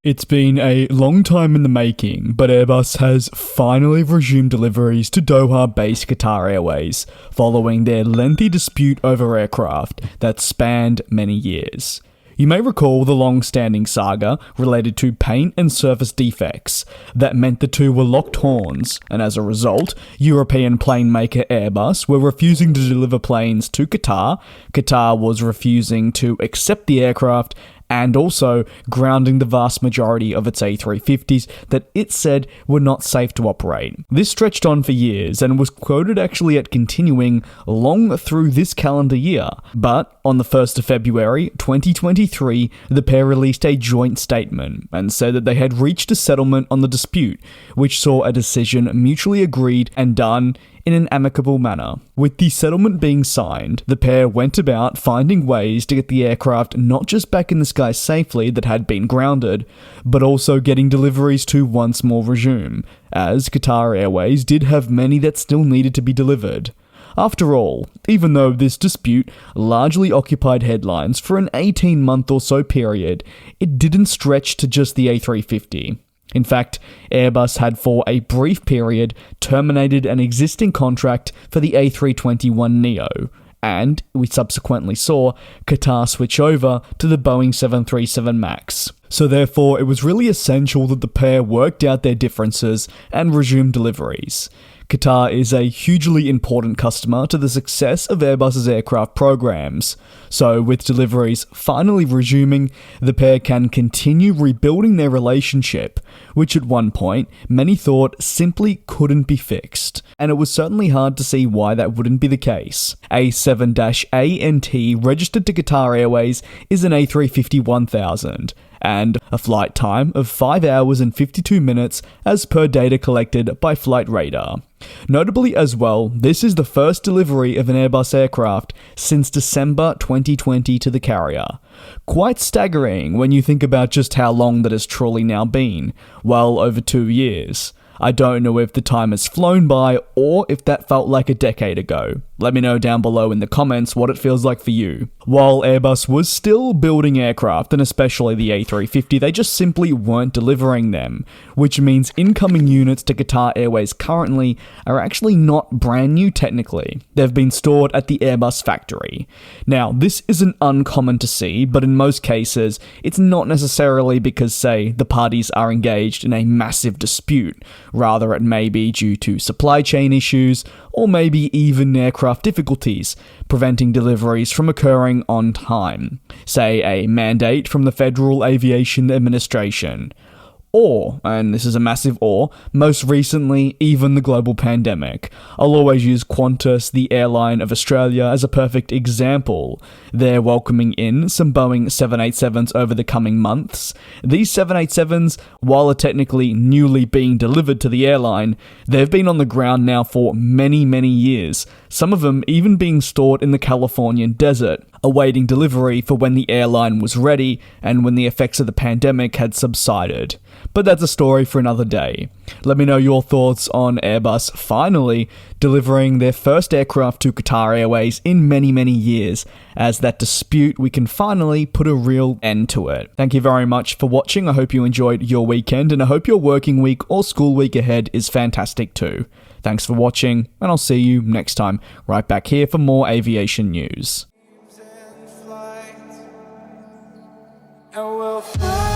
It's been a long time in the making, but Airbus has finally resumed deliveries to Doha-based Qatar Airways, following their lengthy dispute over aircraft that spanned many years. You may recall the long-standing saga related to paint and surface defects that meant the two were locked horns, and as a result, European plane maker Airbus were refusing to deliver planes to Qatar, Qatar was refusing to accept the aircraft, and also grounding the vast majority of its A350s that it said were not safe to operate. This stretched on for years and was quoted actually at continuing long through this calendar year. But on the 1st of February 2023, the pair released a joint statement and said that they had reached a settlement on the dispute, which saw a decision mutually agreed and done in an amicable manner. With the settlement being signed, the pair went about finding ways to get the aircraft not just back in the sky safely that had been grounded, but also getting deliveries to once more resume, as Qatar Airways did have many that still needed to be delivered. After all, even though this dispute largely occupied headlines for an 18-month or so period, it didn't stretch to just the A350. In fact, Airbus had for a brief period terminated an existing contract for the A321neo, and we subsequently saw Qatar switch over to the Boeing 737 MAX. So therefore, it was really essential that the pair worked out their differences and resumed deliveries. Qatar is a hugely important customer to the success of Airbus's aircraft programs, so with deliveries finally resuming, the pair can continue rebuilding their relationship, which at one point many thought simply couldn't be fixed, and it was certainly hard to see why that wouldn't be the case. A7-ANT registered to Qatar Airways is an A350-1000, and a flight time of 5 hours and 52 minutes as per data collected by Flight Radar. Notably as well, this is the first delivery of an Airbus aircraft since December 2020 to the carrier. Quite staggering when you think about just how long that has truly now been, well over 2 years. I don't know if the time has flown by or if that felt like a decade ago. Let me know down below in the comments what it feels like for you. While Airbus was still building aircraft, and especially the A350, they just simply weren't delivering them, which means incoming units to Qatar Airways currently are actually not brand new technically. They've been stored at the Airbus factory. Now, this isn't uncommon to see, but in most cases, it's not necessarily because, say, the parties are engaged in a massive dispute. Rather, it may be due to supply chain issues, or maybe even aircraft difficulties, preventing deliveries from occurring on time, say a mandate from the Federal Aviation Administration. Or, and this is a massive or, most recently, even the global pandemic. I'll always use Qantas, the airline of Australia, as a perfect example. They're welcoming in some Boeing 787s over the coming months. These 787s, while are technically newly being delivered to the airline, they've been on the ground now for many, many years, some of them even being stored in the Californian desert, awaiting delivery for when the airline was ready and when the effects of the pandemic had subsided. But that's a story for another day. Let me know your thoughts on Airbus finally delivering their first aircraft to Qatar Airways in many, many years, as that dispute, we can finally put a real end to it. Thank you very much for watching. I hope you enjoyed your weekend, and I hope your working week or school week ahead is fantastic too. Thanks for watching, and I'll see you next time, right back here for more aviation news. And we'll fly.